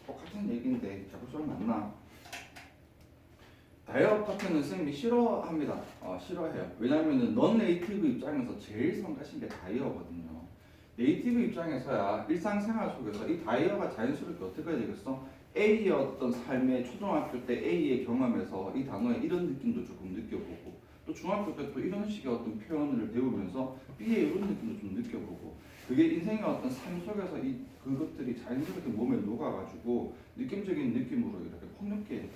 똑같은 얘기인데 자꾸 좀 맞나? 다이어 파트는 선생님이 싫어합니다. 싫어해요. 왜냐하면은 넌 네이티브 입장에서 제일 성가신 게 다이어거든요. 네이티브 입장에서야 일상생활 속에서 이 다이어가 자연스럽게 어떻게 해야 되겠어? A의 어떤 삶의 초등학교 때 A의 경험에서 이 단어에 이런 느낌도 조금 느껴보고 또 중학교 때 또 이런 식의 어떤 표현을 배우면서 B의 이런 느낌도 좀 느껴보고 그게 인생의 어떤 삶 속에서 그것들이 자연스럽게 몸에 녹아가지고 느낌적인 느낌으로 이렇게 폭넓게 이렇게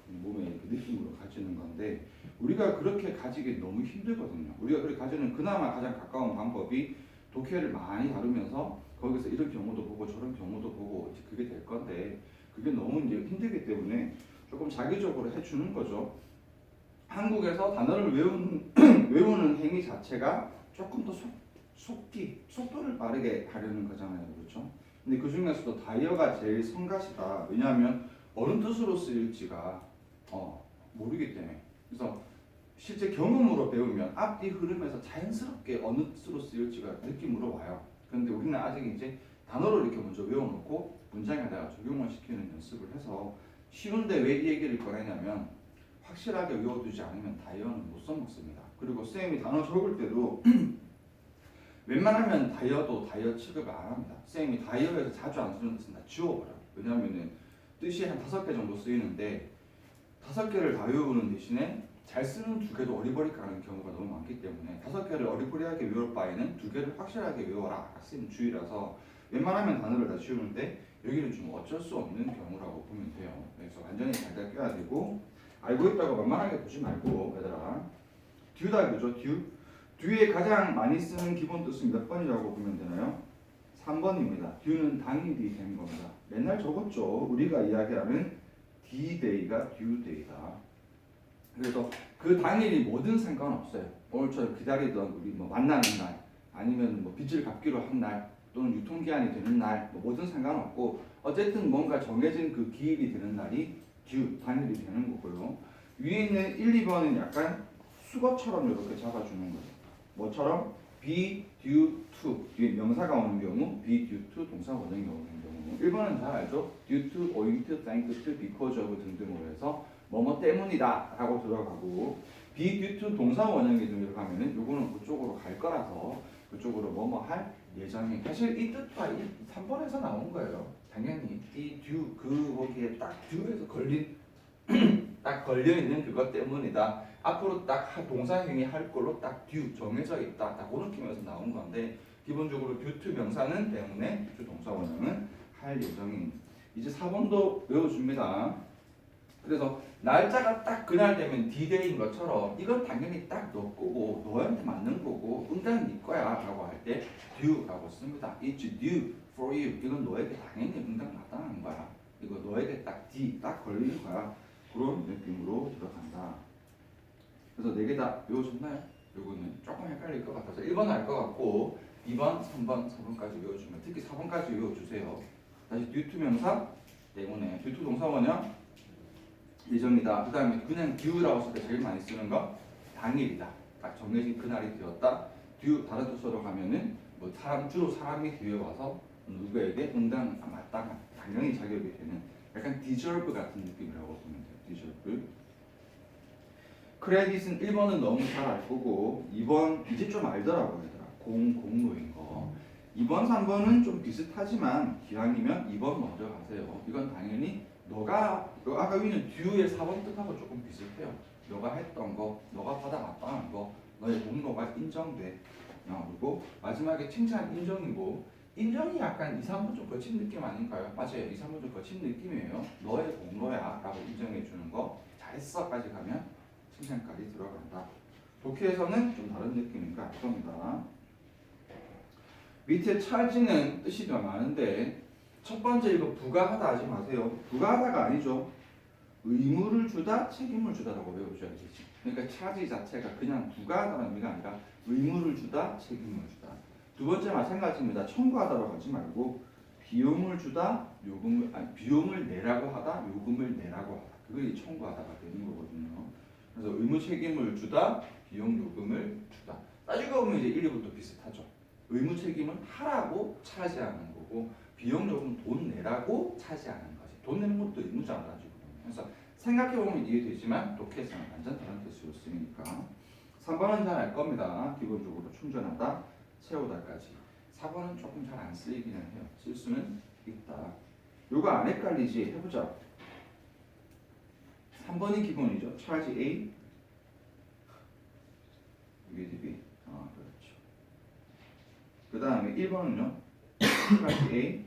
몸에 이렇게 느낌으로 가지는 건데 우리가 그렇게 가지기 너무 힘들거든요. 우리가 그렇게 가지는 그나마 가장 가까운 방법이 독해를 많이 다루면서 거기서 이런 경우도 보고 저런 경우도 보고 이제 그게 될 건데 그게 너무 이제 힘들기 때문에 조금 자기적으로 해주는 거죠. 한국에서 단어를 외우는 행위 자체가 조금 더 속도를 빠르게 하려는 거잖아요. 그렇죠? 근데 그 중에서도 다이어가 제일 성가시다. 왜냐하면 어느 뜻으로 쓰일지가 모르기 때문에. 그래서 실제 경험으로 배우면 앞뒤 흐름에서 자연스럽게 어느 뜻으로 쓰일지가 느낌으로 와요. 그런데 우리는 아직 이제 단어를 이렇게 먼저 외워놓고 문장에다가 적용을 시키는 연습을 해서 쉬운데 왜 이 얘기를 꺼내냐면 확실하게 외워두지 않으면 다이어는 못 써먹습니다. 그리고 쌤이 단어 적을 때도 웬만하면 다이어 취급을 안 합니다. 쌤이 다이어에서 자주 안 쓰는 뜻은 다 지워버려요. 왜냐하면 뜻이 한 5개 정도 쓰이는데 5개를 다 외우는 대신에 잘 쓰는 2개도 어리버리하는 경우가 너무 많기 때문에 5개를 어리버리하게 외울 바에는 2개를 확실하게 외워라. 쌤 주의라서 웬만하면 단어를 다 지우는데 여기는 좀 어쩔 수 없는 경우라고 보면 돼요. 그래서 완전히 잘 껴야 되고 알고 있다고 만만하게 보지 말고 얘들아 듀다 그죠? 듀에 가장 많이 쓰는 기본 뜻은 몇 번이라고 보면 되나요? 3번입니다. 듀는 당일이 된 겁니다. 맨날 적었죠. 우리가 이야기하는 D-Day가 듀데이다. 그래서 그 당일이 뭐든 상관없어요. 오늘처럼 기다리던 우리 뭐 만나는 날 아니면 뭐 빚을 갚기로 한 날 또는 유통기한이 되는 날 뭐든 상관없고 어쨌든 뭔가 정해진 그 기일이 되는 날이 듀 당일이 되는 거고요. 위에 있는 1, 2번은 약간 수거처럼 이렇게 잡아주는 거예요. 뭐처럼 be due to 뒤에 명사가 오는 경우 be due to 동사 원형이 오는 경우 1번은 잘 알죠? due to, owing to, thanks to, because of 등등으로 해서 뭐뭐 때문이다 라고 들어가고 be due to 동사 원형이 들어가면은 요거는 그쪽으로 갈 거라서 그쪽으로 뭐뭐 할 예정이 사실 이 뜻과 3번에서 나온 거예요. 당연히 이 due 그 거기에 딱 due에서 딱 걸려있는 그것 때문이다. 앞으로 딱 동사 행위 할 걸로 딱 due 정해져 있다. 딱 그런 느낌에서 나온 건데 기본적으로 due to 명사는 때문에 due to 동사 원형은 할 예정인. 이제 4번도 외워줍니다. 그래서 날짜가 딱 그날 되면 D-Day인 것처럼 이건 당연히 딱 너 거고 너한테 맞는 거고 응당 네 거야 라고 할 때 due라고 씁니다. It's due for you. 이건 너에게 당연히 응당 마땅한 거야. 이거 너에게 딱 D 딱 걸리는 거야. 그런 느낌으로 들어간다. 그래서 4개 다 외워졌나요? 요거는 조금 헷갈릴 것 같아서 1번 알 것 같고 2번, 3번, 4번까지 외워주면 특히 4번까지 외워주세요. 다시 due to 명사 때문에 due to 동사 원형 예정이다. 그 다음에 그냥 due라고 쓸 때 제일 많이 쓰는 거 당일이다. 딱 정해진 그날이 되었다. due 다른 뜻으로 가면은 뭐 주로 사람이 뒤에 와서 누구에게 응당 마땅한 당연히 자격이 되는 약간 deserve 같은 느낌이라고 보면 돼요. deserve. 크레딧은 1번은 너무 잘 알 거고 2번 이제 좀 알더라고요. 얘들아. 공로인 거. 2번, 3번은 좀 비슷하지만 기왕이면 2번 먼저 가세요. 이건 당연히 너가 아까 위는 due의 4번 뜻하고 조금 비슷해요. 너가 했던 거, 너가 받아 마땅한 거, 너의 공로가 인정돼. 그리고 마지막에 칭찬 인정이고 인정이 약간 2, 3번 좀 거친 느낌 아닌가요? 맞아요. 2, 3번 좀 거친 느낌이에요. 너의 공로야 라고 인정해 주는 거 잘했어까지 가면 칭찬까지 들어간다. 독해에서는 좀 다른 느낌이니까 알 겁니다. 밑에 차지는 뜻이 더 많은데 첫 번째 이거 부가하다 하지 마세요. 부가하다가 아니죠. 의무를 주다, 책임을 주다라고 외우셔야 되지. 그러니까 차지 자체가 그냥 부가하다는 의미가 아니라 의무를 주다, 책임을 주다. 두 번째 마찬가지입니다. 청구하다라고 하지 말고 비용을 주다, 비용을 내라고 하다, 요금을 내라고 하다. 그게 청구하다가 되는 거거든요. 그래서 의무 책임을 주다, 비용 요금을 주다. 따지고 보면 이제 1, 2부터 비슷하죠. 의무 책임은 하라고 차지하는 거고 비용 요금은 돈 내라고 차지하는 거지. 돈 내는 것도 의무잖아 지금. 그래서 생각해보면 이해되지만 독해에서는 완전 다른 뜻으로 쓰이니까 3번은 잘 알 겁니다. 기본적으로 충전하다, 채우다까지. 4번은 조금 잘 안 쓰이기는 해요. 쓸 수는 있다. 요거 안 헷갈리지? 해보자. 3번이 기본이죠. charge A, with B. 그렇죠. 그 다음에 1번은요. charge A.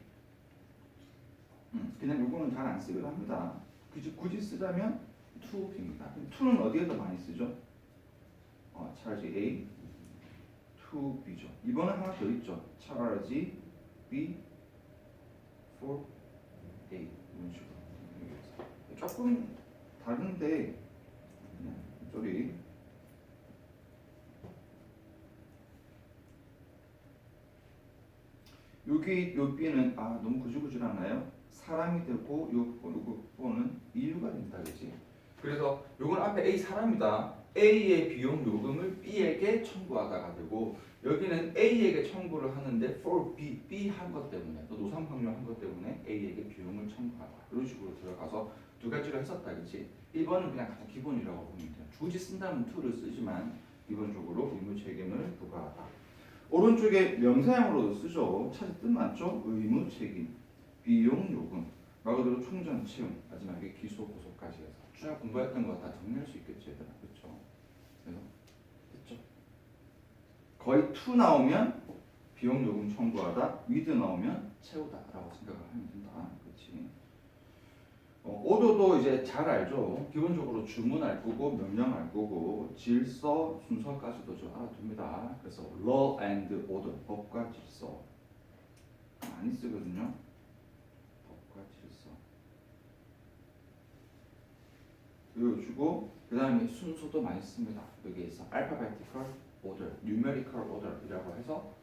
그냥 요거는 잘 안 쓰기도 합니다. 굳이 쓰자면 to B입니다. to는 어디에 더 많이 쓰죠? charge A, to B죠. 이번은 하나 더 있죠. charge B for A. 이런 식으로. 조금 다른데 저기 여기 요 B는 너무 구질구질하나요? 사람이 되고 요거는 이유가 된다 그지? 그래서 요건 앞에 A 사람이다. A의 비용 요금을 B에게 청구하다가 되고 여기는 A에게 청구를 하는데 for B 한 것 때문에 또 노상 방뇨한 것 때문에 A에게 비용을 청구하다. 이런 식으로 들어가서 두 가지로 했었다 그지? 1번은 그냥 가장 기본이라고 보면 돼요. 굳이 쓴다면 to를 쓰지만 기본적으로 의무 책임을 부과하다. 오른쪽에 명사형으로도 쓰죠. 차지 뜻 맞죠? 의무 책임, 비용 요금, 말 그대로 충전 채움, 마지막에 기소 고소까지 해서 쭉 공부했던 거 다 정리할 수 있겠죠, 얘들아, 그렇죠? 그래서 됐죠? 거의 to 나오면 비용 요금 청구하다, with 나오면 채우다라고 생각을 하면 된다, 그렇지? 오도도 이제 잘 알죠. 기본적으로 주문 알 거고 명령 알 거고 질서 순서까지도 좀 알아둡니다. 그래서 law and order 법과 질서 많이 쓰거든요. 법과 질서 외워주고 그 다음에 순서도 많이 씁니다. 여기에서 alphabetical order, numerical order이라고 해서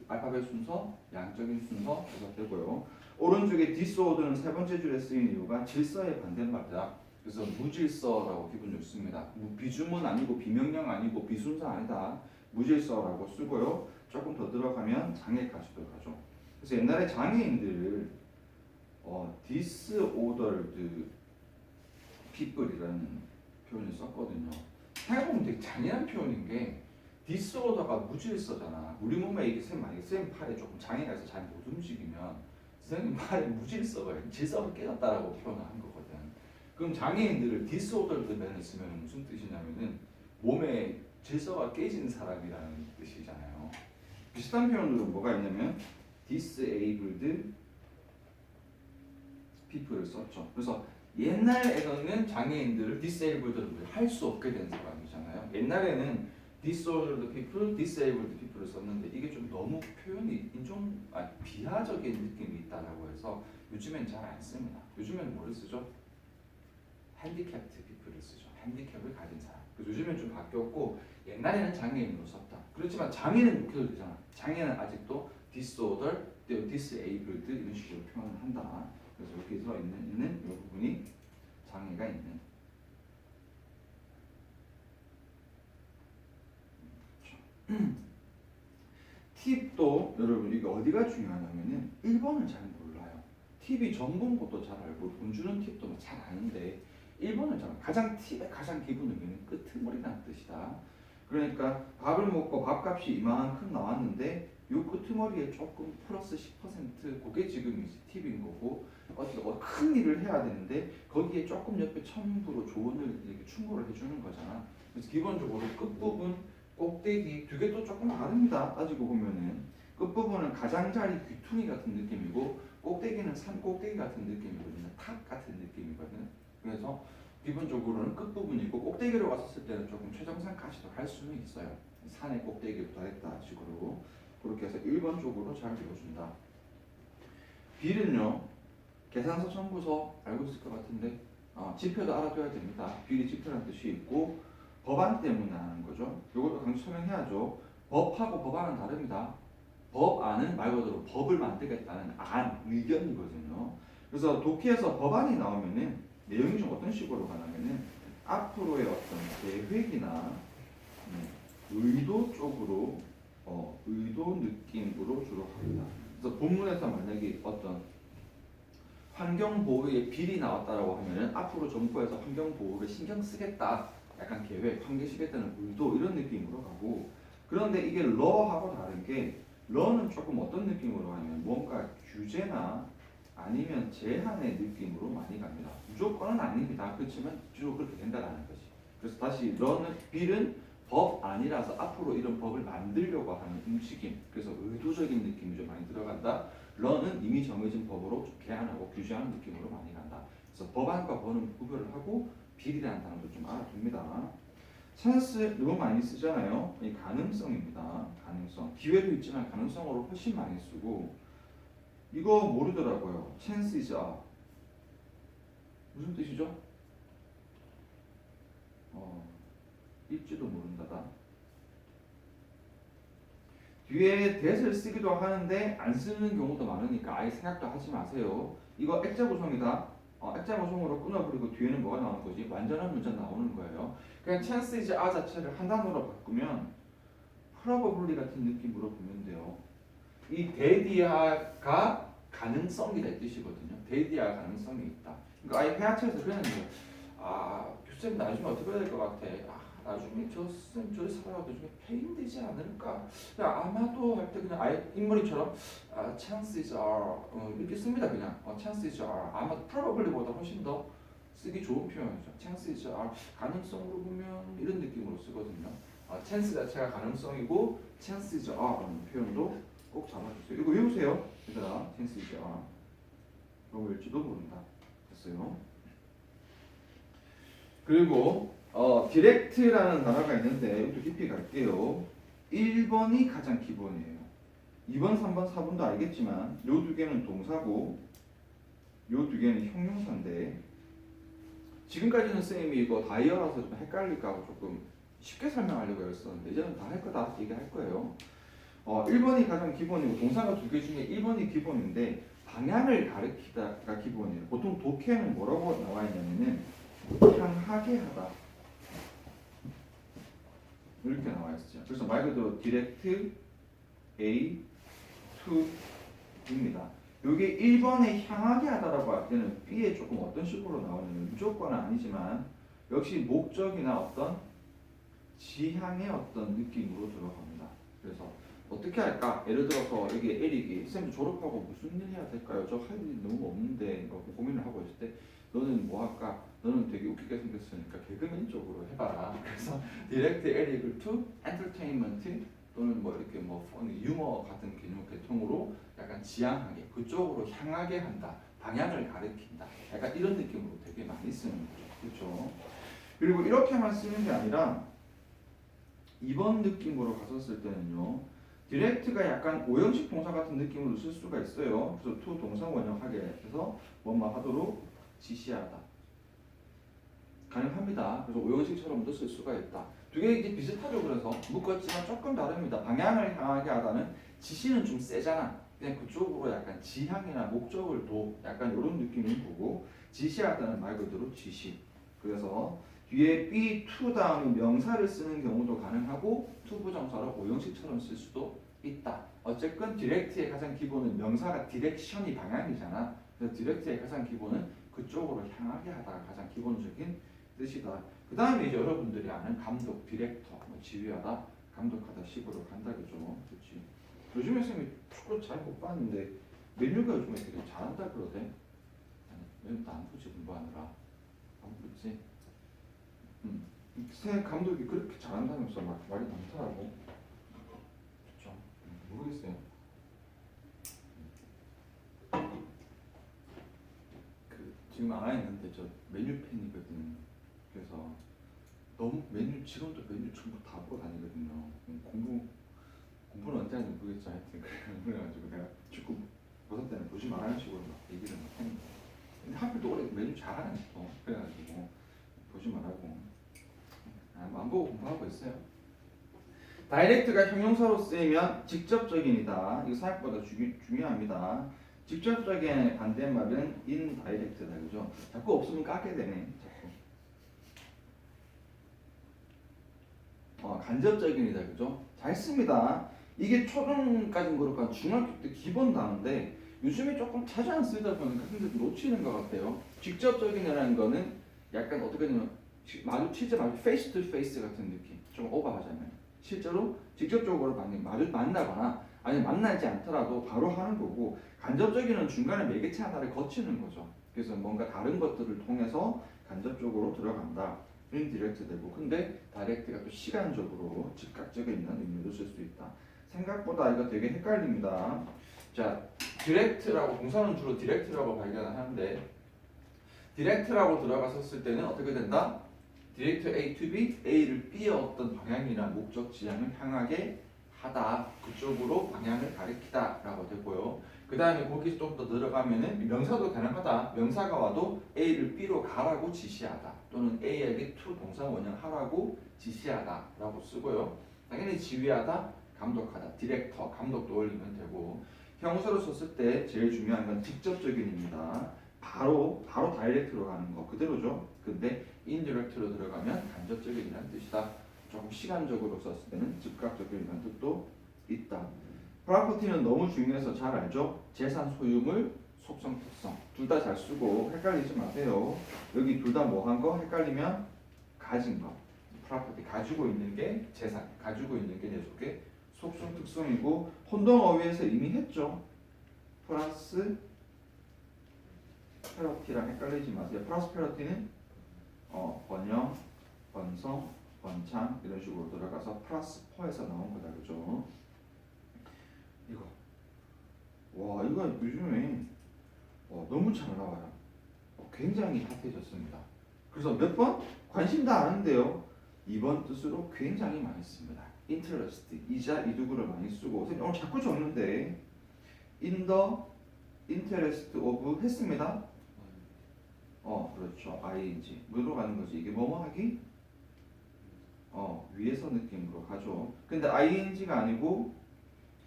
알파벳 순서, 양적인 순서 이렇게 되고요. 오른쪽에 disorder는 세 번째 줄에 쓰인 이유가 질서의 반대말이다. 그래서 무질서라고 기본적으로 씁니다. 비주문 아니고 비명령 아니고 비순서 아니다. 무질서라고 쓰고요. 조금 더 들어가면 장애까지도 가죠. 그래서 옛날에 장애인들을 disordered people이라는 표현을 썼거든요. 생각해보면 되게 잔인한 표현인 게 디스오더가 무질서잖아. 우리 몸에 이게 만약에 쌤 팔에 조금 장애가 있어 잘 못 움직이면 선생님 팔에 무질서가 질서가 깨졌다라고 표현을 한 거거든. 그럼 장애인들을 디스오더드 맨을 쓰면 무슨 뜻이냐면은 몸에 질서가 깨진 사람이라는 뜻이잖아요. 비슷한 표현으로 뭐가 있냐면 disabled people을 썼죠. 그래서 옛날에는 장애인들을 disabled를 할 수 없게 된 사람이잖아요. 옛날에는 disordered people, disabled people을 썼는데 이게 좀 너무 표현이 비하적인 느낌이 있다라고 해서 요즘엔 잘 안 씁니다. 요즘에는 뭐를 쓰죠? handicapped people을 쓰죠. 핸디캡을 가진 사람. 그래서 요즘엔 좀 바뀌었고 옛날에는 장애인으로 썼다. 그렇지만 장애는 묵혀도 되잖아. 장애는 아직도 disorder, disabled 이런 식으로 표현을 한다. 그래서 여기서 있는 이 부분이 장애가 있는. 팁도 여러분 이게 어디가 중요하냐면은 1번을 잘 몰라요. 팁이 전본 것도 잘 알고 돈 주는 팁도 잘 아는데 1번을 잘 가장 팁의 가장 기본 의미는 끄트머리라는 뜻이다. 그러니까 밥을 먹고 밥값이 이만큼 나왔는데 요 끄트머리에 조금 플러스 10% 그게 지금 팁인 거고 큰 일을 해야 되는데 거기에 조금 옆에 첨부로 조언을 이렇게 충고를 해주는 거잖아. 그래서 기본적으로 끝부분 꼭대기 두 개 또 조금 다릅니다. 따지고 보면은 끝부분은 가장자리 귀퉁이 같은 느낌이고 꼭대기는 산 꼭대기 같은 느낌이거든요. 탑 같은 느낌이거든요. 그래서 기본적으로는 끝부분이고 꼭대기로 갔었을 때는 조금 최정상까지도 갈 수는 있어요. 산의 꼭대기부터 했다 식으로 그렇게 해서 1번 쪽으로 잘 읽어준다. 비는요 계산서 첨부서 알고 있을 것 같은데 지표도 알아둬야 됩니다. 비리 지표라는 뜻이 있고 법안 때문에 하는 거죠. 이것도 강조 설명해야죠. 법하고 법안은 다릅니다. 법안은 말 그대로 법을 만들겠다는 의견이거든요. 그래서 독해에서 법안이 나오면은 내용이 좀 어떤 식으로 가냐면은 앞으로의 어떤 계획이나 의도 쪽으로 의도 느낌으로 주로 합니다. 그래서 본문에서 만약에 어떤 환경 보호의 비리 나왔다라고 하면은 앞으로 정부에서 환경 보호를 신경 쓰겠다, 약간 계획, 환기시겠다는 의도 이런 느낌으로 가고, 그런데 이게 러하고 다른 게 러는 조금 어떤 느낌으로 하면 뭔가 규제나 아니면 제한의 느낌으로 많이 갑니다. 무조건은 아닙니다. 그렇지만 주로 그렇게 된다라는 거지. 그래서 다시 러는 빌은 법 아니라서 앞으로 이런 법을 만들려고 하는 움직임, 그래서 의도적인 느낌이 좀 많이 들어간다. 러는 이미 정해진 법으로 좀 개안하고 규제하는 느낌으로 많이 간다. 그래서 법안과 법은 구별을 하고 빌이라는 단어도 좀 알아둡니다. 찬스 너무 많이 쓰잖아요. 이 가능성입니다. 가능성. 기회도 있지만 가능성으로 훨씬 많이 쓰고, 이거 모르더라고요. 찬스 is a. 무슨 뜻이죠? 일지도 모른다다. 뒤에 that을 쓰기도 하는데 안 쓰는 경우도 많으니까 아예 생각도 하지 마세요. 이거 액자 구성이다. 액자 구성으로 끊어버리고 뒤에는 뭐가 나오는 거지? 완전한 문자 나오는 거예요. 그냥 chance is a 자체를 한 단어로 바꾸면 probably 같은 느낌으로 보면 돼요. 이 대디아가 가능성이 될 뜻이거든요. 대디아 가능성이 있다. 그러니까 아예 회화체에서 그냥 교수님 나중에 어떻게 해야 될 것 같아? 나중에 저쌤 저리 살아가도 나중에 폐인되지 않을까? 그냥 아마도 할 때 그냥 아예 인물이처럼 chances are 이렇게 씁니다. 그냥 chances are 아마 probably보다 훨씬 더 쓰기 좋은 표현이죠. chances are 가능성으로 보면 이런 느낌으로 쓰거든요. chance 자체가 가능성이고 chances are라는 표현도 꼭 잡아주세요. 이거 외우세요. 얘들아, chances are. 이거 외울지도 모른다. 됐어요. 그리고 디렉트라는 단어가 있는데 이것도 깊이 갈게요. 1번이 가장 기본이에요. 2번, 3번, 4번도 알겠지만 요 두 개는 동사고 요 두 개는 형용사인데, 지금까지는 쌤이 이거 다이어라서 좀 헷갈릴까 봐 조금 쉽게 설명하려고 했었는데 이제는 다 할 거다 얘기할 거예요. 1번이 가장 기본이고 동사가 두 개 중에 1번이 기본인데 방향을 가리키다가 기본이에요. 보통 독해는 뭐라고 나와 있냐면은 향하게 하다 이렇게 나와 있어요. 그래서 말 그대로 direct A to B입니다. 이게 1번에 향하게 하다라고 할 때는 B에 조금 어떤 식으로 나오냐면 무조건은 아니지만 역시 목적이나 어떤 지향의 어떤 느낌으로 들어갑니다. 그래서 어떻게 할까? 예를 들어서 여기 에릭이 쌤 졸업하고 무슨 일 해야 될까요? 저 할 일이 너무 없는데 고민을 하고 있을 때 너는 뭐 할까? 너는 되게 웃기게 생겼으니까 개그맨 쪽으로 해봐라. 그래서 디렉트 에릭을 to entertainment 또는 뭐 이렇게 뭐 유머 같은 개념 계통으로 약간 지향하게 그쪽으로 향하게 한다. 방향을 가리킨다. 약간 이런 느낌으로 되게 많이 쓰는 거죠. 그렇죠? 그리고 이렇게만 쓰는 게 아니라 2번 느낌으로 갔었을 때는요. 디렉트가 약간 오형식 동사 같은 느낌으로 쓸 수가 있어요. 그래서 to 동사 원형하게 해서 뭐뭐 하도록 지시하다. 가능합니다. 그래서 오형식처럼도 쓸 수가 있다. 두 개 이제 비슷하죠. 그래서 묶었지만 조금 다릅니다. 방향을 향하게 하다는 지시는 좀 세잖아. 그냥 그쪽으로 약간 지향이나 목적을 약간 이런 느낌을 보고, 지시하다는 말 그대로 지시. 그래서 뒤에 be to 다음에 명사를 쓰는 경우도 가능하고 to 부정사로 오형식처럼 쓸 수도 있다. 어쨌건 디렉트의 가장 기본은 명사가 디렉션이 방향이잖아. 그래서 디렉트의 가장 기본은 그쪽으로 향하게 하다가 가장 기본적인 뜻이다. 그 다음에 이제 여러분들이 아는 감독, 디렉터, 지휘하다, 감독하다 식으로 간다 그죠? 그렇지. 요즘에 쌤이 축구 잘 못 봤는데 맨유가 요즘에 되게 잘한다 그러대. 맨유 안 보지 공부하느라 안 보지. 새 감독이 그렇게 잘한다면서 막 말이 많더라고. 그렇죠? 모르겠어요. 지금 안 했는데 저 맨유 팬이거든. 그래서 너무 맨유 지금도 맨유 전부 다 보고 다니거든요. 공부는 언제 하는지 모르겠죠. 하여튼 그래가지고 내가 축구 보던 때는 보지 말라는 식으로 막 얘기를 막 했는데, 근데 하필 또 올해 맨유 잘하네 또. 그래가지고 보지 말라고 안 보고 공부하고 있어요. 다이렉트가 형용사로 쓰이면 직접적인이다. 이거 생각보다 중요합니다. 직접적인 반대말은 인다이렉트다. 그죠? 자꾸 없으면 까게 되네. 자꾸. 간접적인이다. 그죠? 잘 씁니다. 이게 초등까지는 그렇고 중학교 때 기본 단어인데 요즘에 조금 자주 안 쓰다 보니까 근데 놓치는 것 같아요. 직접적인이라는 거는 약간 어떻게 보면 실제 페이스 투 페이스 같은 느낌, 좀 오버하잖아요. 실제로 직접적으로 만나거나 아니면 만나지 않더라도 바로 하는 거고, 간접적인은 중간에 매개체 하나를 거치는 거죠. 그래서 뭔가 다른 것들을 통해서 간접적으로 들어간다. 인디렉트 되고, 근데 다이렉트가 또 시간적으로 즉각적인 의미도 쓸 수 있다. 생각보다 이거 되게 헷갈립니다. 자, 디렉트라고, 동사는 주로 디렉트라고 발견하는데 디렉트라고 들어갔었을 때는 어떻게 된다? 디렉트 A to B, A를 B의 어떤 방향이나 목적 지향을 향하게 하다, 그쪽으로 방향을 가리키다 라고 되고요. 그 다음에 거기 좀 더 들어가면은 명사도 가능하다. 명사가 와도 A를 B로 가라고 지시하다, 또는 A에게 to 동사 원형 하라고 지시하다 라고 쓰고요. 당연히 지휘하다, 감독하다, 디렉터, 감독도 올리면 되고, 형용사로 썼을 때 제일 중요한 건 직접적인입니다. 바로 다이렉트로 가는 거 그대로죠. 근데 인디렉트로 들어가면 간접적인이라는 뜻이다. 조금 시간적으로 썼을 때는 즉각적인이라는 뜻도 있다. 프로퍼티는 너무 중요해서 잘 알죠. 재산, 소유물, 속성, 특성 둘 다 잘 쓰고 헷갈리지 마세요. 여기 둘 다 뭐 한 거 헷갈리면 가진 거. 프로퍼티 가지고 있는 게 재산, 가지고 있는 게 내 속에 속성, 특성이고, 혼동어휘에서 이미 했죠. 플러스 페러티랑 헷갈리지 마세요. 프로스페러티는 번영, 번성, 번창 이런 식으로 들어가서 플러스 퍼에서 나온 거다, 그죠? 이거 이거 요즘에 너무 잘 나와요. 굉장히 핫해졌습니다. 그래서 몇 번 관심 다 아는데요. 이번 뜻으로 굉장히 많이 씁니다. interest, 이자, 이득을 많이 쓰고, 오늘 자꾸 적는데 in the interest of 했습니다. 그렇죠. ing. 뭐로 가는 거지? 이게 뭐뭐 하기? 위에서 느낌으로 가죠. 근데 ing가 아니고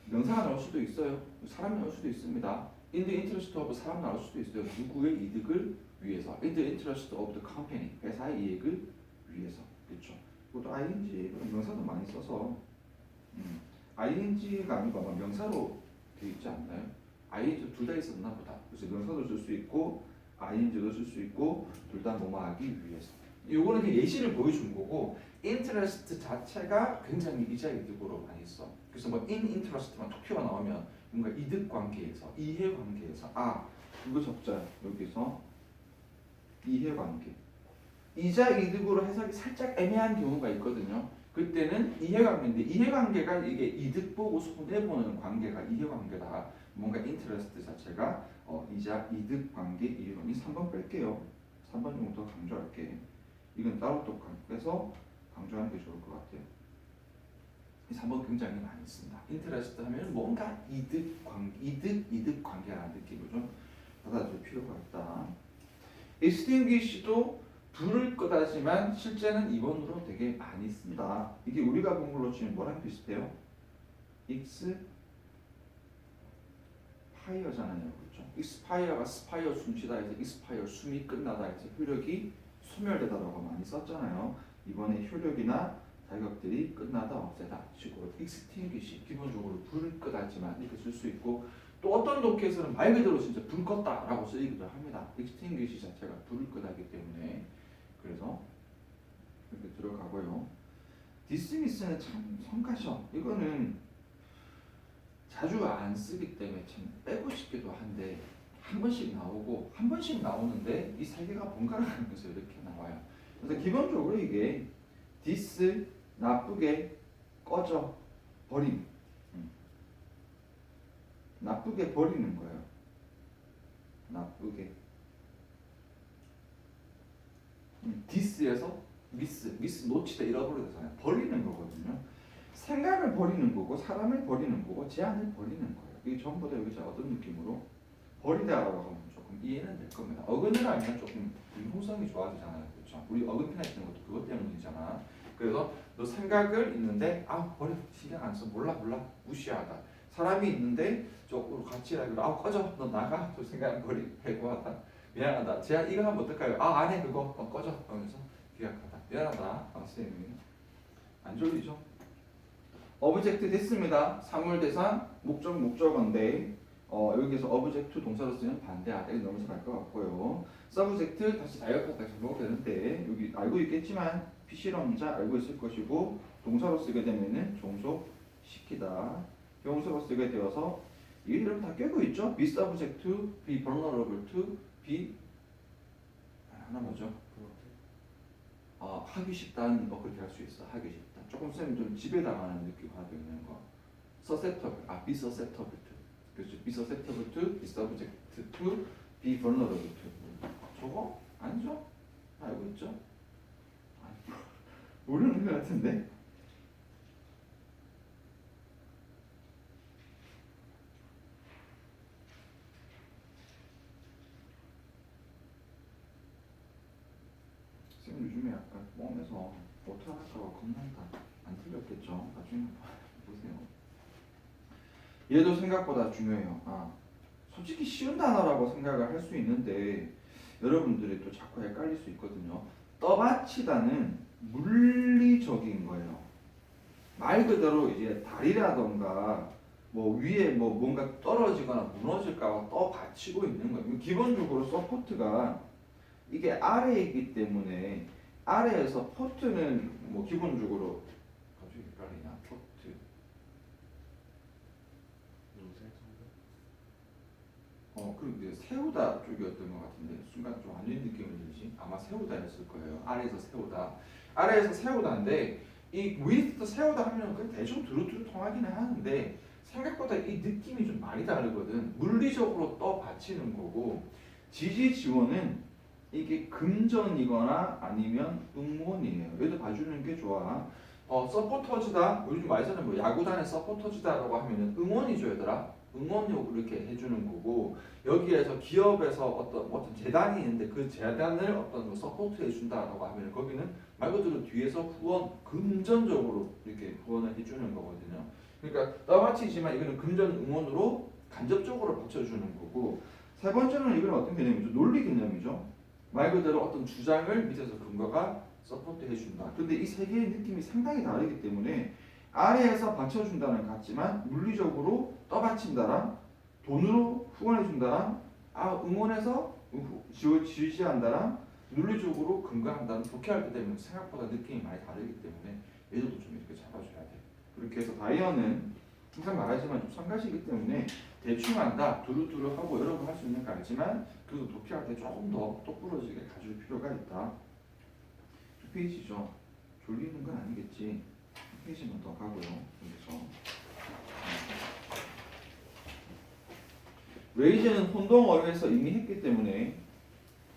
명사가 나올 수도 있어요. 사람이 나올 수도 있습니다. in the interest of 사람 나올 수도 있어요. 누구의 이득을 위해서. in the interest of the company. 회사의 이익을 위해서. 그렇죠. 그것도 ing, 명사도 많이 써서 ing가 아니고 아마 명사로 되어 있지 않나요? ing 둘 다 있었나 보다. 그래서 명사도 쓸 수 있고 ing도 쓸 수 있고, 둘 다 뭐뭐 하기 위해서. 요거는 그냥 예시를 보여준 거고, interest 자체가 굉장히 이자 이득으로 많이 써. 그래서 뭐 in interest만 톡 튀어 나오면 뭔가 이득 관계에서, 이해 관계에서, 이거 적자 여기서 이해 관계. 이자 이득으로 해석이 살짝 애매한 경우가 있거든요. 그때는 이해관계인데, 이해관계가 이게 이득 보고 손해 보는 관계가 이해관계다. 뭔가 인터레스트 자체가 이자 이득 관계 이해관계. 3번 뺄게요. 3번 좀 더 강조할게. 이건 따로 또 빼서 강조하는 게 좋을 것 같아요. 이 3번 굉장히 많이 씁니다. 인터레스트 하면 뭔가 이득 관계라는 느낌을 좀 받아줄 필요가 있다. extinguish도 불을 끄다지만 실제는 2번으로 되게 많이 씁니다. 이게 우리가 본 걸로 치면 뭐랑 비슷해요? expire잖아요, 그렇죠? expire가 spire 숨쉬다 해서 expire 숨이 끝나다 해서 효력이 소멸되다라고 많이 썼잖아요. 이번에 효력이나 자격들이 끝나다 없애다 식으로 extinguish, 기본적으로 불을 끄다지만 이렇게 쓸 수 있고, 또 어떤 독해에서는 말 그대로 진짜 불 껐다라고 쓰이기도 합니다. extinguish 자체가 불을 끄다기 때문에. 그래서 이렇게 들어가고요. dismiss는 참 성가셔. 이거는 자주 안 쓰기 때문에 참 빼고 싶기도 한데, 한 번씩 나오고 한 번씩 나오는데 이 세 개가 번갈아 가면서 이렇게 나와요. 그래서 기본적으로 이게 dis 나쁘게 꺼져 버림, 나쁘게 버리는 거예요. 나쁘게. 디스에서 미스 놓치다 잃어버리잖아요. 버리는 거거든요. 생각을 버리는 거고, 사람을 버리는 거고, 제안을 버리는 거예요. 이게 전부 다 여기서 어떤 느낌으로 버리다라고 하면 조금 이해는 될 겁니다. 어근을 하면 조금 융통성이 좋아지잖아요, 그렇죠? 우리 어근피나있는 것도 그것 때문이잖아. 그래서 너 생각을 있는데 버려, 신경 안 써, 몰라 무시하다. 사람이 있는데 조금 같이 하기로 꺼져, 너 나가, 저 생각 버리 해고하다. 미안하다. 제가 이거 하면 어떨까요? 안 해 그거. 꺼져. 하면서 기약하다. 미안하다. 선생님이 안 졸리죠? 어브젝트 됐습니다. 사물 대상 목적 목적어인데 여기서 어브젝트 동사로 쓰는 반대하다 이거 너무 잘할 것 같고요. 서브젝트 다시 다이어트 다시 적용이 되는데 여기 알고 있겠지만 피실험자 알고 있을 것이고 동사로 쓰게 되면은 종속시키다 형용사로 쓰게 되어서 이게 이렇게 다 꿰고 있죠. be subject to, be vulnerable to, be 하나 뭐죠? 하기 쉽다는 그렇게 할 수 있어. 하기 쉽다. 조금 쌤 좀 지배당하는 느낌 하고 있는 거. susceptible, be susceptible to. 그렇죠. be susceptible to, be subject to, be vulnerable to. 저거 아니죠? 알고 있죠? 아니, 모르는 것 같은데. 쌤 요즘에 약간 뻥해서 못하할까봐 겁난다. 안 틀렸겠죠? 나중에 보세요. 얘도 생각보다 중요해요. 솔직히 쉬운 단어라고 생각을 할 수 있는데 여러분들이 또 자꾸 헷갈릴 수 있거든요. 떠받치다는 물리적인 거예요. 말 그대로 이제 다리라던가 뭐 위에 뭐 뭔가 떨어지거나 무너질까봐 떠받치고 있는 거예요. 기본적으로 서포트가 이게 아래에 있기 때문에 아래에서 포트는 뭐 기본적으로 갑자기 헷갈리냐 포트 그리고 이제 세우다 쪽이었던 것 같은데 순간 좀 안 좋은 느낌을 들지 아마 세우다였을 거예요. 아래에서 세우다 아래에서 세우다인데 이 위에서 세우다 하면 그 대충 두루두루 통하기는 하는데 생각보다 이 느낌이 좀 많이 다르거든. 물리적으로 떠받치는 거고 지지지원은 이게 금전이거나 아니면 응원이에요. 얘도 봐주는 게 좋아. 서포터즈다. 요즘 많이 쓰는 뭐 야구단의 서포터즈다라고 하면은 응원이죠, 얘들아. 응원으로 이렇게 해주는 거고 여기에서 기업에서 어떤 재단이 있는데 그 재단을 어떤 서포트 해준다라고 하면 거기는 말 그대로 뒤에서 후원 금전적으로 이렇게 후원을 해주는 거거든요. 그러니까 떠받치지만 이거는 금전 응원으로 간접적으로 받쳐주는 거고 세 번째는 이건 어떤 개념이죠? 논리 개념이죠. 말 그대로 어떤 주장을 밑에서 근거가 서포트 해준다. 근데 이 세 개의 느낌이 상당히 다르기 때문에 아래에서 받쳐준다는 같지만 물리적으로 떠받친다랑 돈으로 후원해준다랑 응원해서 지지한다랑 논리적으로 근거한다는 좋게 할 때 되면 생각보다 느낌이 많이 다르기 때문에 얘들도 좀 이렇게 잡아줘야 돼. 그렇게 해서 다이어는 항상 말하지만 좀 성가시기 때문에 대충 한다, 두루두루 하고 여러 번 할 수 있는 거 알지만 그래도 독해할 때 조금 더 똑부러지게 가줄 필요가 있다. 2페이지죠. 졸리는 건 아니겠지. 1페이지만 더 가고요. 여기서 레이즈는 혼동어휘에서 이미 했기 때문에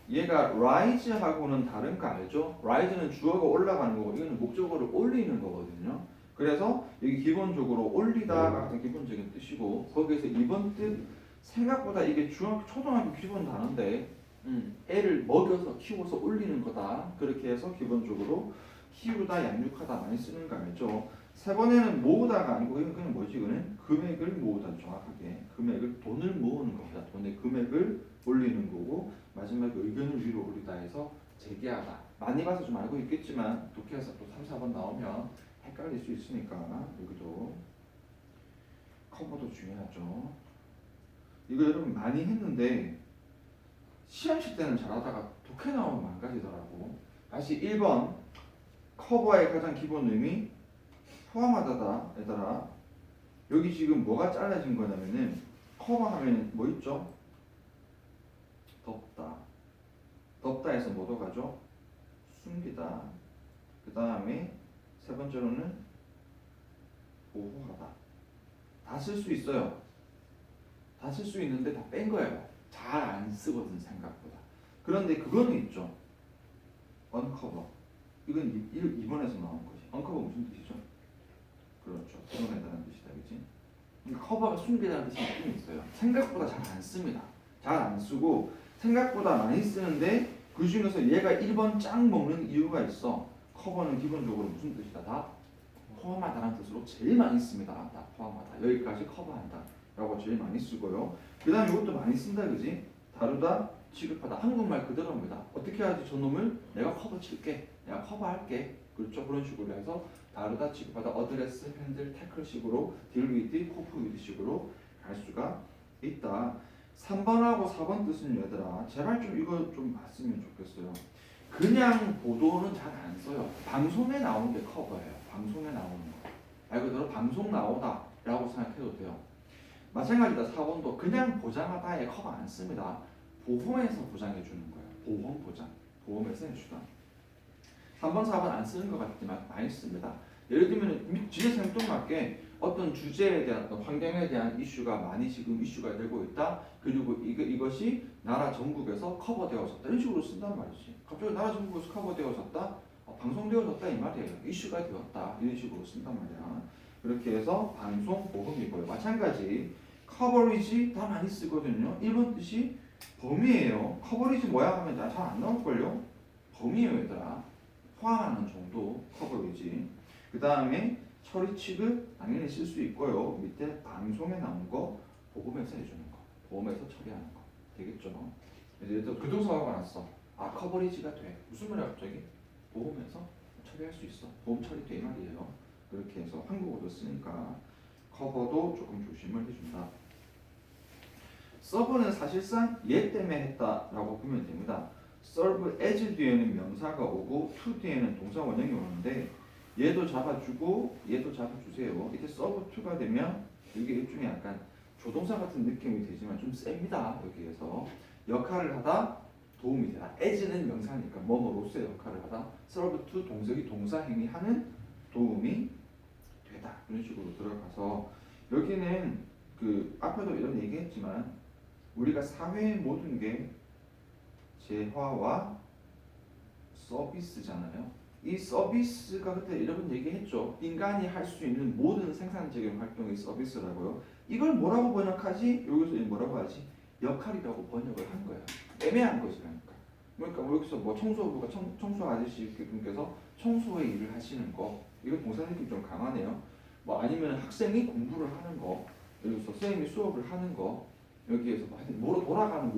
얘가 rise하고는 다른 거 알죠? rise는 주어가 올라가는 거고 이거는 목적어를 올리는 거거든요. 그래서 여기 기본적으로 올리다가 가장 기본적인 뜻이고 거기에서 이번 뜻 생각보다 이게 중학교 초등학교 기본 단어인데 애를 먹여서 키워서 올리는 거다. 그렇게 해서 기본적으로 키우다 양육하다 많이 쓰는 거 알죠? 세 번에는 모으다가 아니고 이건 그냥 뭐지? 이거는 금액을 모으다. 정확하게 금액을 돈을 모으는 겁니다. 돈의 금액을 올리는 거고 마지막에 의견을 위로 올리다 해서 제기하다. 많이 봐서 좀 알고 있겠지만 독해에서 또 3, 4번 나오면 헷갈릴 수 있으니까 여기도 커버도 중요하죠. 이거 여러분 많이 했는데 시험칠 때는 잘하다가 독해 나오면 망가지더라고. 다시 1번 커버의 가장 기본 의미 포함하다다. 얘들아 여기 지금 뭐가 잘라진 거냐면은 커버하면 뭐 있죠? 덮다. 덮다에서 뭐도 가죠? 숨기다. 그 다음에 세 번째로는 보호하다. 다 쓸 수 있어요. 다 쓸 수 있는데 다 뺀 거예요. 잘 안 쓰거든 생각보다. 그런데 그거는 있죠. 언커버. 이건 2번에서 나온 거지. 언커버 무슨 뜻이죠? 그렇죠. 드러내다는 뜻이다. 그치? 그러니까 커버가 숨기다는 뜻이 있긴 있어요. 생각보다 잘 안 씁니다. 잘 안 쓰고 생각보다 많이 쓰는데 그 중에서 얘가 1번 짱 먹는 이유가 있어. 커버는 기본적으로 무슨 뜻이다? 다 포함하다는 뜻으로 제일 많이 씁니다. 다 포함하다. 여기까지 커버한다. 라고 제일 많이 쓰고요. 그 다음에 이것도 많이 쓴다. 그지? 다루다, 취급하다. 한국말 그대로입니다. 어떻게 하지 저놈을? 내가 커버 칠게. 내가 커버할게. 그렇죠? 그런 식으로 해서 다루다, 취급하다, 어드레스, 핸들, 태클 식으로 딜 위드, 코프 위드 식으로 갈 수가 있다. 3번하고 4번 뜻은 얘들아 제발 좀 이거 좀 봤으면 좋겠어요. 그냥 보도는 잘 안 써요. 방송에 나오는 게 커버예요. 방송에 나오는 거. 말 그대로 방송 나오다 라고 생각해도 돼요. 마찬가지다. 4번도 그냥 보장하다에 커버 안 씁니다. 보험에서 보장해 주는 거예요. 보험 보장. 보험에서 해주다. 3번, 4번 안 쓰는 것 같지만 많이 씁니다. 예를 들면 진짜 생뚱맞게 어떤 주제에 대한 어떤 환경에 대한 이슈가 많이 지금 이슈가 되고 있다. 그리고 이것이 나라 전국에서 커버되어졌다. 이런 식으로 쓴단 말이지. 갑자기 나라 전국에서 커버되어졌다. 방송되어졌다 이 말이에요. 이슈가 되었다. 이런 식으로 쓴단 말이야. 그렇게 해서 방송 보험이고요. 마찬가지 커버리지 다 많이 쓰거든요. 1번 뜻이 범위예요. 커버리지 뭐야 하면 잘 안 나올걸요. 범위예요 얘들아. 포함하는 정도 커버리지. 그 다음에 처리 취급 당연히 쓸 수 있고요. 밑에 방송에 나온 거 보험에서 해주는 거. 보험에서 처리하는 거. 되겠죠. 이제 또 교통사고가 났어. 아 커버리지가 돼. 무슨 말이야 갑자기? 보험에서 처리할 수 있어. 보험 처리돼 이 말이에요. 그렇게 해서 한국어도 쓰니까 커버도 조금 조심을 해준다. 서브는 사실상 얘 때문에 했다라고 보면 됩니다. serve as 뒤에는 명사가 오고 to 뒤에는 동사 원형이 오는데 얘도 잡아주고 얘도 잡아주세요. 이때 serve to가 되면 이게 일종의 약간 조동사 같은 느낌이 되지만 좀 셉니다. 여기에서 역할을 하다 도움이 되다. as는 명사니까 뭐뭐로서의 역할을 하다. serve to 동석이 동사 행위하는 도움이 되다. 이런 식으로 들어가서 여기는 그 앞에도 이런 얘기했지만 우리가 사회의 모든 게 재화와 서비스잖아요. 이 서비스가 그때 여러분 얘기했죠. 인간이 할 수 있는 모든 생산적인 활동이 서비스라고요. 이걸 뭐라고 번역하지? 여기서 뭐라고 하지? 역할이라고 번역을 한 거야. 애매한 것이라니까. 그러니까 여기서 뭐 청소부가 청소 아저씨 분께서 청소의 일을 하시는 거, 이거 동사 느낌 좀 강하네요. 뭐 아니면 학생이 공부를 하는 거, 여기서 선생님이 수업을 하는 거. 여기에서 뭐로 돌아가는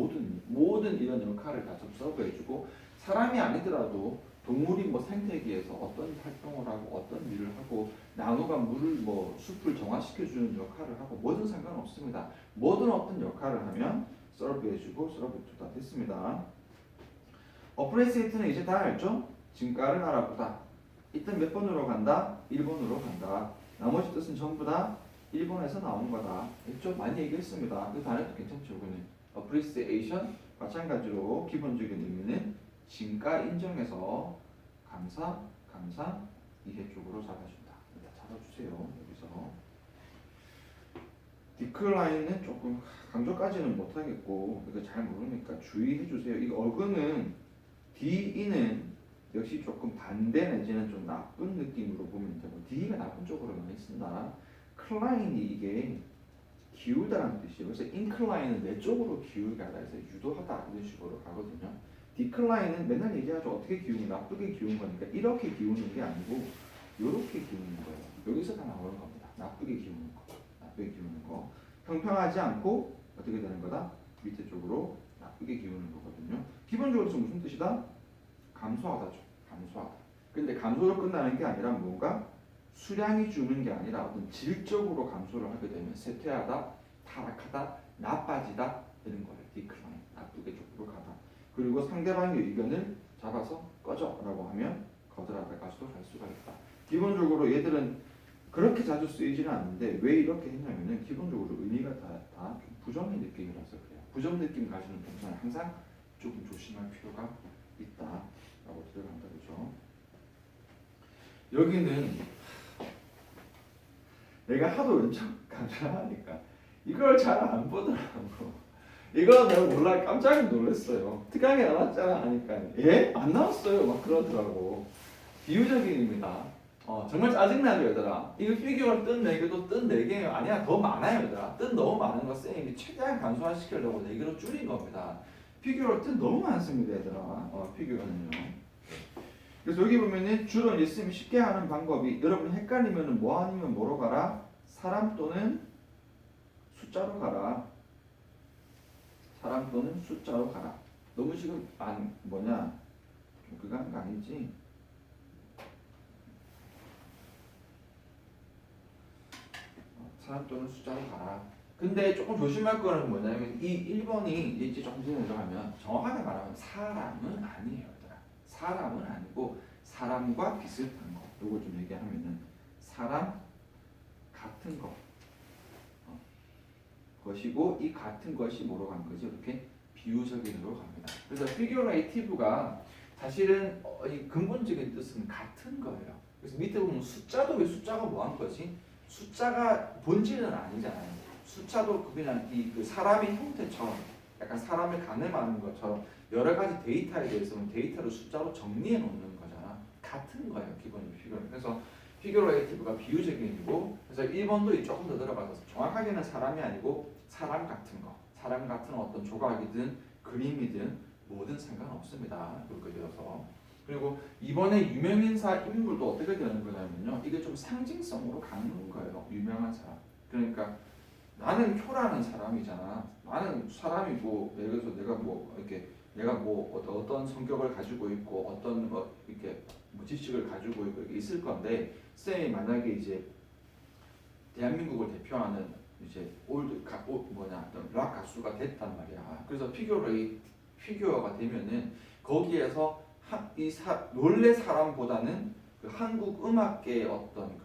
모든 이런 역할을 다 접수해주고 사람이 아니더라도 동물이 뭐 생태계에서 어떤 활동을 하고 어떤 일을 하고 나무가 물을 뭐 숲을 정화시켜주는 역할을 하고 뭐든 상관없습니다. 뭐든 어떤 역할을 하면 서브해주고 서브투다 됐습니다. 어프레시에이트는 이제 다 알죠? 진가를 알아보다. 이때 몇 번으로 간다? 1번으로 간다. 나머지 뜻은 전부 다 1번에서 나온 거다. 했죠? 많이 얘기했습니다. 그 단어도 괜찮죠? 이거는 appreciation 마찬가지로 기본적인 의미는 진가 인정해서 감사, 감상, 이해 쪽으로 잡아준다. 잡아주세요. 여기서 decline은 조금 강조까지는 못하겠고 이거 잘 모르니까 주의해주세요. 이 어근은 D는 역시 조금 반대 내지는 좀 나쁜 느낌으로 보면 되고 D가 나쁜 쪽으로 많이 쓴다. 클라인이 이게 기우다라는 뜻이에요. 그래서 incline은 내 쪽으로 기울게 하다 해서 유도하다 이런 식으로 가거든요. decline은 맨날 얘기하죠. 어떻게 기우는 나쁘게 기우는 거니까 이렇게 기우는 게 아니고 이렇게 기우는 거예요. 여기서 다 나오는 겁니다. 나쁘게 기우는 거, 나쁘게 기우는 거. 평평하지 않고 어떻게 되는 거다? 밑에 쪽으로 나쁘게 기우는 거거든요. 기본적으로 무슨 뜻이다? 감소하다죠. 감소하다. 근데 감소로 끝나는 게 아니라 뭔가 수량이 주는 게 아니라 어떤 질적으로 감소를 하게 되면 쇠퇴하다, 타락하다, 나빠지다 이런 거예요. decline, 나쁘게 쪽으로 가다. 그리고 상대방의 의견을 잡아서 꺼져라고 하면 거절하다까지도 갈 수가 있다. 기본적으로 얘들은 그렇게 자주 쓰이지는 않는데 왜 이렇게 했냐면은 기본적으로 의미가 다 부정의 느낌이라서 그래요. 부정 느낌 가지는 동사는 항상 조금 조심할 필요가 있다라고 들어간다 그죠? 여기는 내가 하도 연습 강좌하니까 이걸 잘 안 보더라고. 이거 내가 몰라 깜짝 놀랐어요. 특강에 나왔잖아 하니까 예? 안 나왔어요 막 그러더라고. 비유적인 의미다. 정말 짜증나죠 얘들아. 이거 피규어를 뜬 4개도 뜬 4개예요. 아니야 더 많아요 얘들아. 뜬 너무 많은 거 쌤이 최대한 간소화시키려고 4개로 줄인 겁니다. 피규어를 뜬 너무 많습니다 얘들아. 피규어는요. 그래서 여기 보면은 주로 이제 쌤이 쉽게 하는 방법이 여러분 헷갈리면은 뭐 아니면 뭐로 가라? 사람 또는 숫자로 가라. 사람 또는 숫자로 가라. 너무 지금 뭐냐? 좀 그거 한 거 아니지? 사람 또는 숫자로 가라. 근데 조금 조심할 거는 뭐냐면 이 1번이 이제 조금 더 내려가면 정확하게 말하면 사람은 아니에요. 얘들아. 사람은 아니고 사람과 비슷한 거. 요거 좀 얘기하면은 사람 같은 거. 것이고 이 같은 것이 뭐로 간 거지? 이렇게 비유적인으로 갑니다. 그래서 figurative가 사실은 이 근본적인 뜻은 같은 거예요. 그래서 밑에 보면 숫자도 왜 숫자가 뭐 한 거지? 숫자가 본질은 아니잖아요. 숫자도 그냥 그 사람의 형태처럼 약간 사람을 가늠하는 것처럼 여러 가지 데이터에 대해서는 데이터를 숫자로 정리해 놓는 거잖아. 같은 거예요, 기본적으로 피규어. 그래서 피규어레이티브가 비유적인이고, 그래서 1번도 조금 더 들어가서 정확하게는 사람이 아니고 사람 같은 거, 사람 같은 어떤 조각이든 그림이든 뭐든 상관없습니다. 그렇게 되어서. 그리고 이번에 유명인사 인물도 어떻게 되는 거냐면요, 이게 좀 상징성으로 가는 거예요. 유명한 사람. 그러니까 나는 표라는 사람이잖아. 나는 사람이고, 예를 들어서 내가 뭐 이렇게 내가 뭐 어떤 성격을 가지고 있고 어떤 뭐 이렇게 뭐 지식을 가지고 있고 이렇게 있을 건데, 쌤이 만약에 이제 대한민국을 대표하는 이제 어떤 락 가수가 됐단 말이야. 그래서 피규어가 되면은 거기에서 원래 사람보다는 그 한국 음악계의 어떤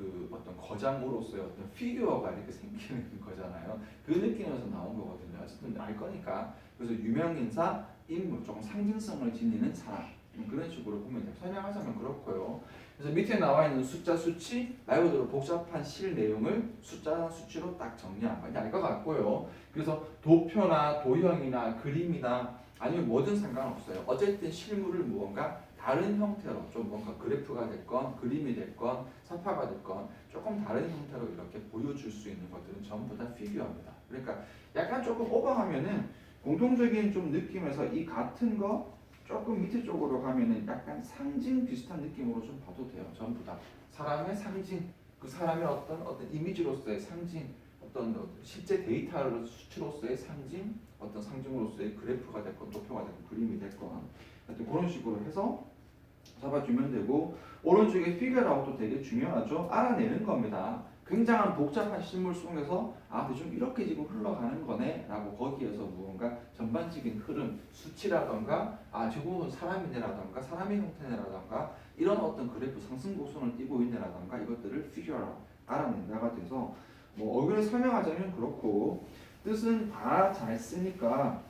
거장으로서의 어떤 피규어가 이렇게 생기는 거잖아요. 그 느낌에서 나온 거거든요. 어쨌든 알 거니까. 그래서 유명인사, 인물, 조금 상징성을 지니는 사람, 그런 식으로 보면 돼요. 설명하자면 그렇고요. 그래서 밑에 나와 있는 숫자, 수치, 말 그대로 복잡한 실 내용을 숫자나 수치로 딱 정리한 거 알 것 같고요. 그래서 도표나 도형이나 그림이나 아니면 뭐든 상관없어요. 어쨌든 실물을 무언가 다른 형태로 좀 뭔가 그래프가 됐건 그림이 됐건 사파가 됐건 조금 다른 형태로 이렇게 보여줄 수 있는 것들은 전부 다 피규어입니다. 그러니까 약간 조금 오버하면은 공통적인 좀 느낌에서 이 같은 거 조금 밑에 쪽으로 가면은 약간 상징 비슷한 느낌으로 좀 봐도 돼요. 전부 다 사람의 상징, 그 사람의 어떤 이미지로서의 상징, 어떤 실제 데이터를 수치로서의 상징, 어떤 상징으로서의 그래프가 됐건 도표가 됐건 그림이 됐건 하여튼 그런 식으로 해서 잡아주면 되고, 오른쪽에 figureout도 되게 중요하죠. 알아내는 겁니다. 굉장한 복잡한 실물 속에서 대충 이렇게 지금 흘러가는 거네 라고 거기에서 무언가 전반적인 흐름, 수치라던가 저 부분 사람이네라던가 사람의 형태네라던가 이런 어떤 그래프 상승곡선을 띄고 있네라던가 이것들을 figure out, 알아낸다가 돼서 뭐 얼굴을 설명하자면 그렇고, 뜻은 다 잘 쓰니까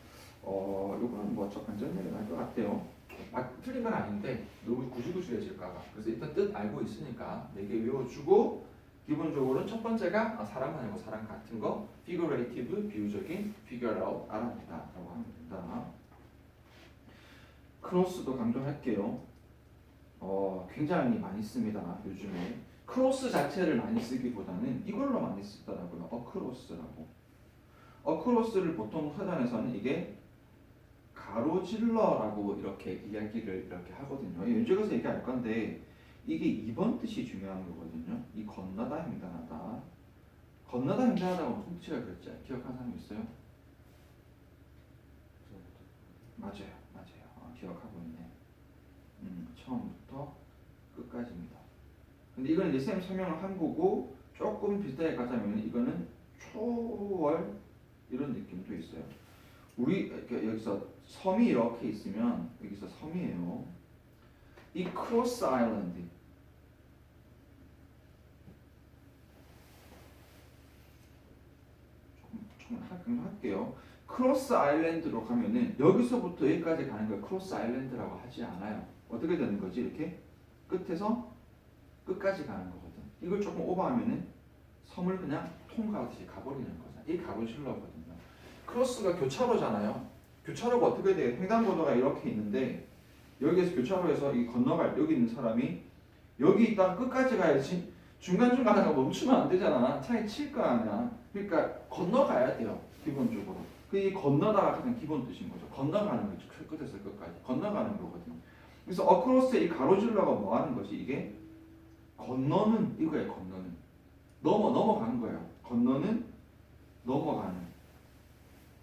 요거는 뭐 적반전면이 날 것 같아요. 틀린 건 아닌데 너무 구질구질해질까봐. 그래서 일단 뜻 알고 있으니까 4개 외워주고, 기본적으로는 첫 번째가 사람 아니고 사람 같은 거, figurative, 비유적인, figure out, 알아낸다 라고 하면 된다. 크로스도 강조할게요. 굉장히 많이 씁니다. 요즘에 크로스 자체를 많이 쓰기보다는 이걸로 많이 쓰더라고요. 어크로스라고. 어크로스를 보통 사전에서는 이게 가로질러라고 이렇게 이야기를 이렇게 하거든요. 이쪽에서 얘기할 건데 이게 2번 뜻이 중요한 거거든요. 이 건너다 횡단하다. 건너다 횡단하다가 무슨 뜻이라 그랬지? 기억하는 사람 있어요? 맞아요. 기억하고 있네. 처음부터 끝까지입니다. 근데 이건 이제 쌤 설명을 한 거고, 조금 비슷하게 가자면 이거는 초월 이런 느낌도 있어요. 우리 여기서 섬이 이렇게 있으면 여기서 섬이에요. 이 크로스 아일랜드, 조금 강조할게요. 크로스 아일랜드로 가면은 여기서부터 여기까지 가는 걸 크로스 아일랜드라고 하지 않아요. 어떻게 되는 거지? 이렇게 끝에서 끝까지 가는 거거든. 이걸 조금 오버하면은 섬을 그냥 통과하듯이 가버리는 거잖아. 이 가로질러거든요. 크로스가 교차로잖아요. 교차로가 어떻게 돼? 횡단보도가 이렇게 있는데 여기에서 교차로에서 이 건너갈 여기 있는 사람이 여기 있다 끝까지 가야지. 중간중간 하다가 멈추면 안 되잖아. 차에 칠 거 아니야. 그러니까 건너가야 돼요. 기본적으로. 이 건너다가 가장 기본 뜻인 거죠. 건너가는 거죠. 끝에서 끝까지 건너가는 거거든요. 그래서 어크로스의 이 가로질러가 뭐 하는 것이 이게 건너는 이거예요. 건너는 넘어가는 거예요. 건너는 넘어가는.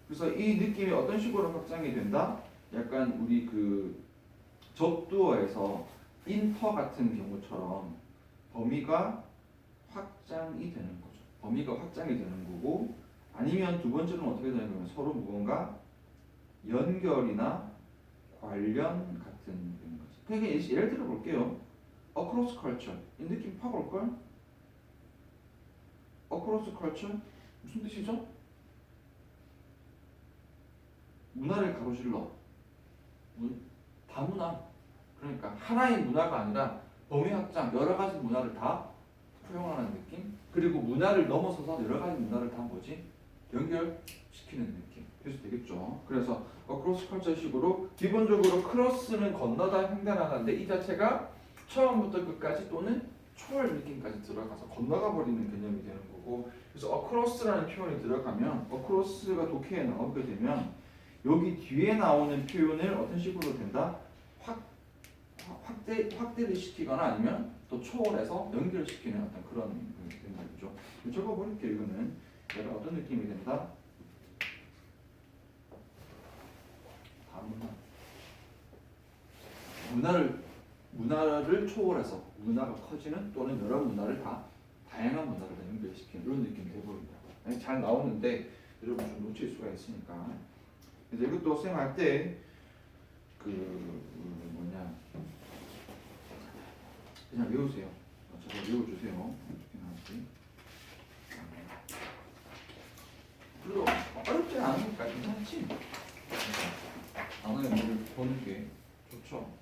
그래서 이 느낌이 어떤 식으로 확장이 된다? 약간 우리 그 접두어에서 인터 같은 경우처럼 범위가 확장이 되는 거죠. 범위가 확장이 되는 거고, 아니면 두 번째는 어떻게 되냐면 서로 무언가 연결이나 관련 같은 되는 거지. 그러니까 예를 들어 볼게요. Across culture 이 느낌 파볼 걸? Across culture 무슨 뜻이죠? 문화를 가로질러. 다문화. 그러니까 하나의 문화가 아니라 범위 확장, 여러 가지 문화를 다 포용하는 느낌. 그리고 문화를 넘어서서 여러 가지 문화를 다 뭐지? 연결시키는 느낌. 그래서 되겠죠. 그래서 어크로스 컬처식으로 기본적으로 크로스는 건너다 횡단하는데 이 자체가 처음부터 끝까지 또는 초월 느낌까지 들어가서 건너가 버리는 개념이 되는 거고, 그래서 어크로스라는 표현이 들어가면 어크로스가 독해에 나오게 되면 여기 뒤에 나오는 표현을 어떤 식으로 된다? 확대를 시키거나 아니면 또 초월해서 연결시키는 어떤 그런 된다 그죠? 적어버릴게요. 이거는 얘가 어떤 느낌이 된다? 다문화. 문화를 초월해서 문화가 커지는 또는 여러 문화를 다 다양한 문화를 다 연결시키는 이런 느낌이 돼버린다. 잘 나오는데 여러분 좀 놓칠 수가 있으니까. 그래서 이것도 쌤 할 때 그 뭐냐 그냥 외우세요. 저거 외워주세요. 어떻게 나올지. 그래도 어렵지 않으니까 괜찮지. 단어의 의미를 보는 게 좋죠.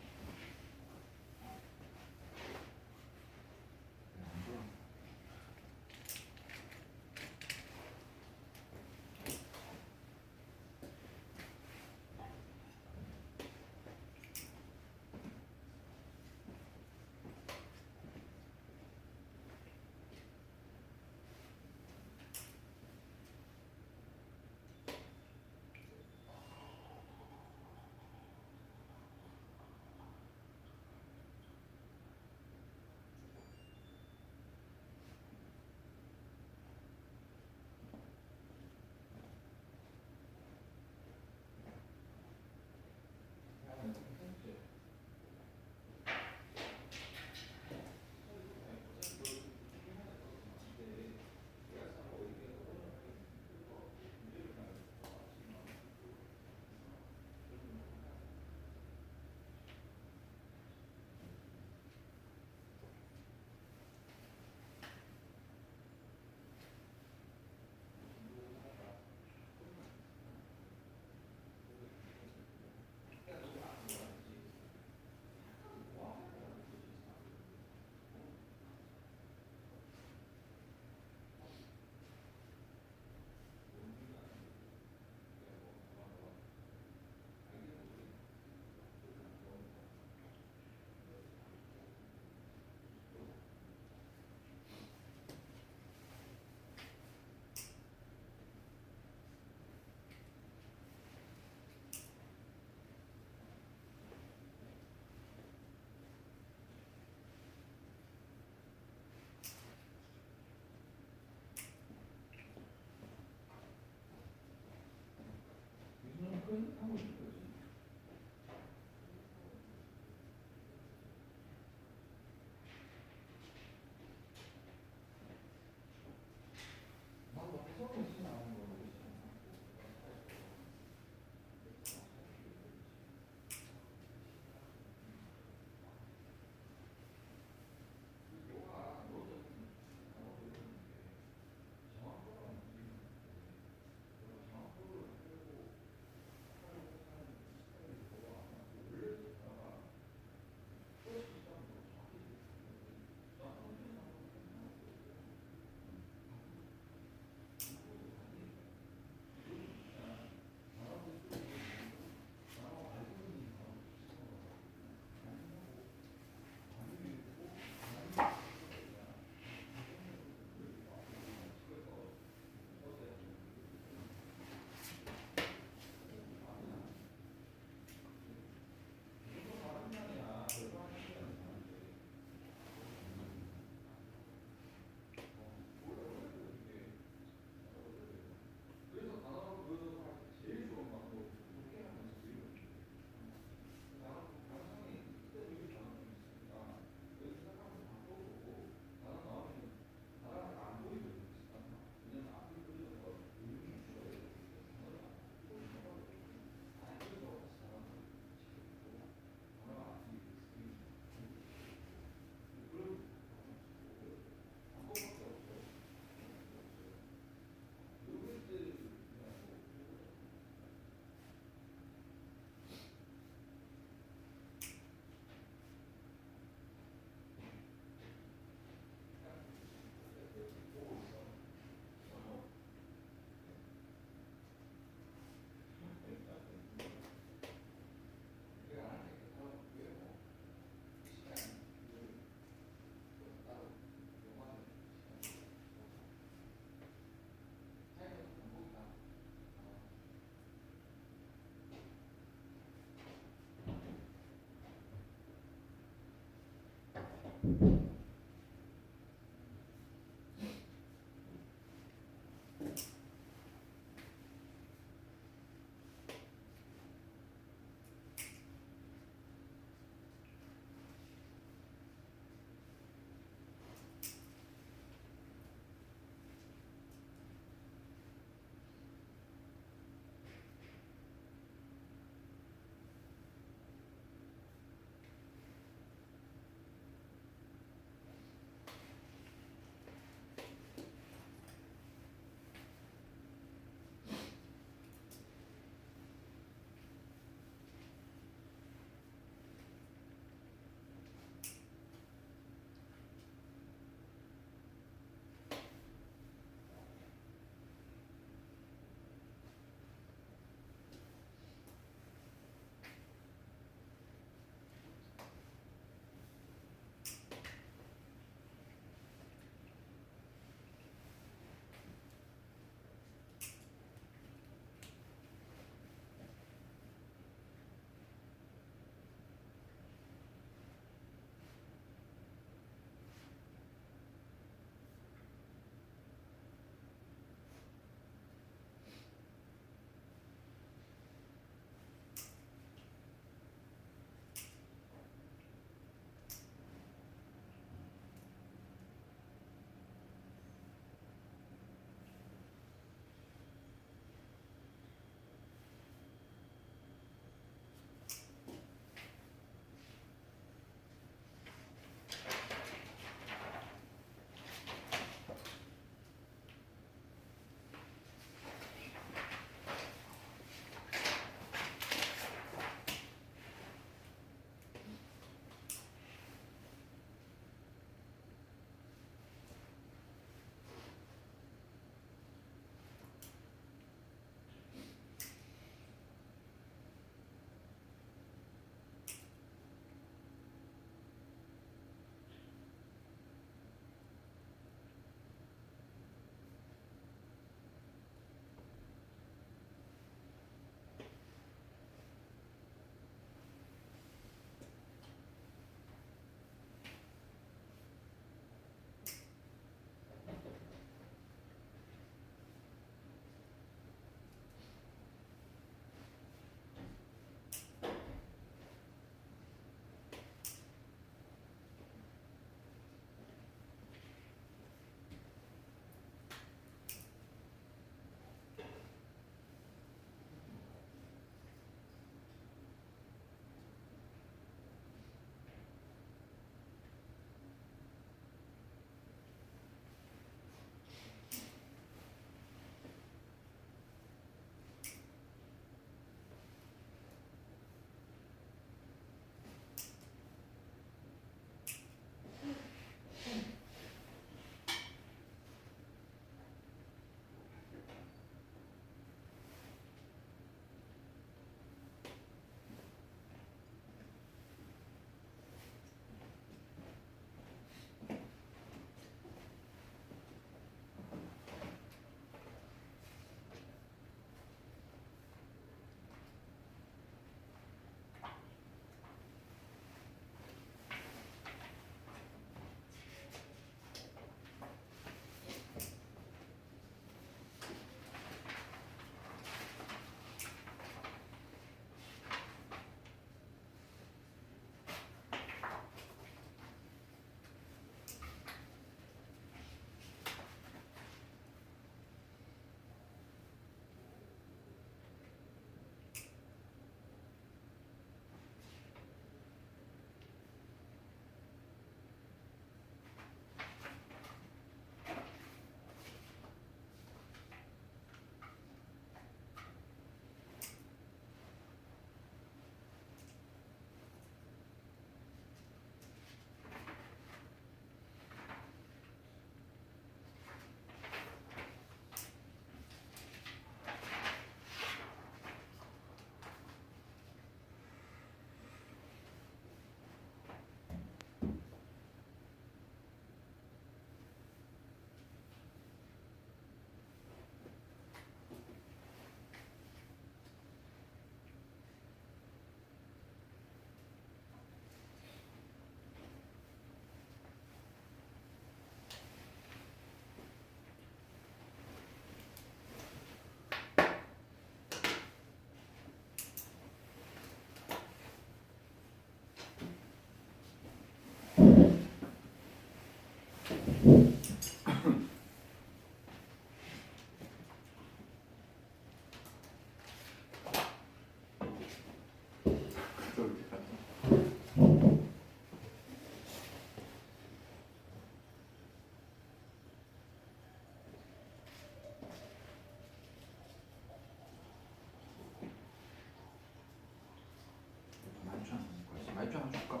줄까?